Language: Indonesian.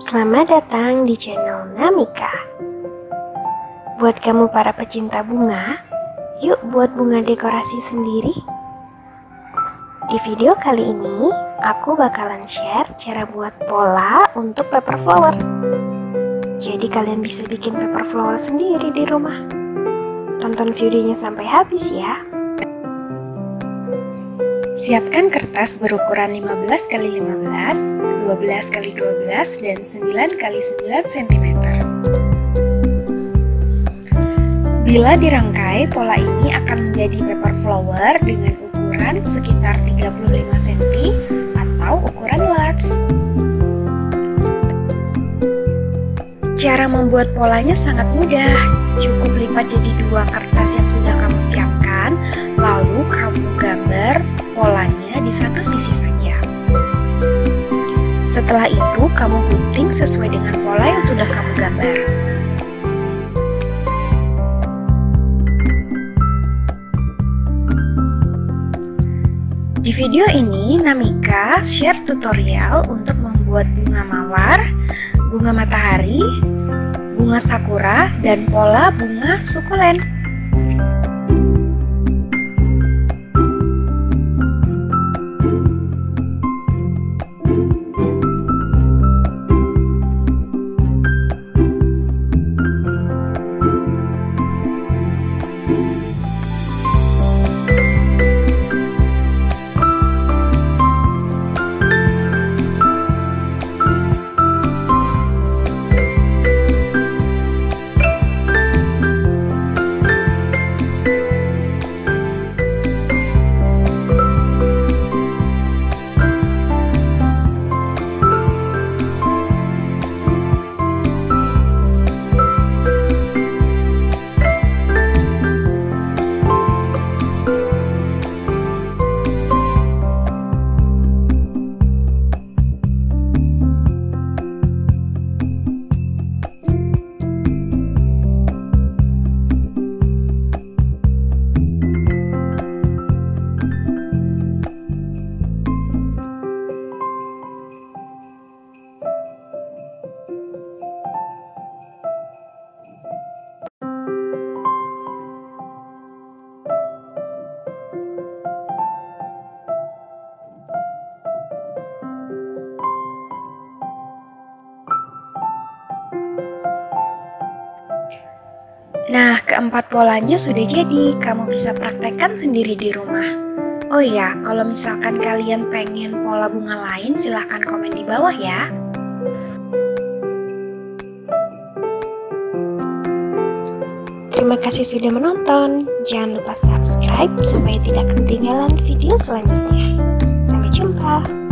Selamat datang di channel Namika. Buat kamu para pecinta bunga, yuk buat bunga dekorasi sendiri. Di video kali ini, aku bakalan share cara buat pola untuk paper flower. Jadi kalian bisa bikin paper flower sendiri di rumah. Tonton videonya sampai habis ya. Siapkan kertas berukuran 15x15, 12x12, dan 9x9 cm. Bila dirangkai, pola ini akan menjadi paper flower dengan ukuran sekitar 35 cm atau ukuran large. Cara membuat polanya sangat mudah. Cukup lipat jadi dua kertas yang sudah kamu siapkan, lalu kamu gambar polanya di satu sisi saja. Setelah itu, kamu gunting sesuai dengan pola yang sudah kamu gambar. Di video ini, Namika share tutorial untuk membuat bunga mawar, bunga matahari, bunga sakura, dan pola bunga sukulen. Nah, keempat polanya sudah jadi, kamu bisa praktekkan sendiri di rumah. Oh ya, kalau misalkan kalian pengen pola bunga lain, silahkan komen di bawah ya. Terima kasih sudah menonton. Jangan lupa subscribe supaya tidak ketinggalan video selanjutnya. Sampai jumpa.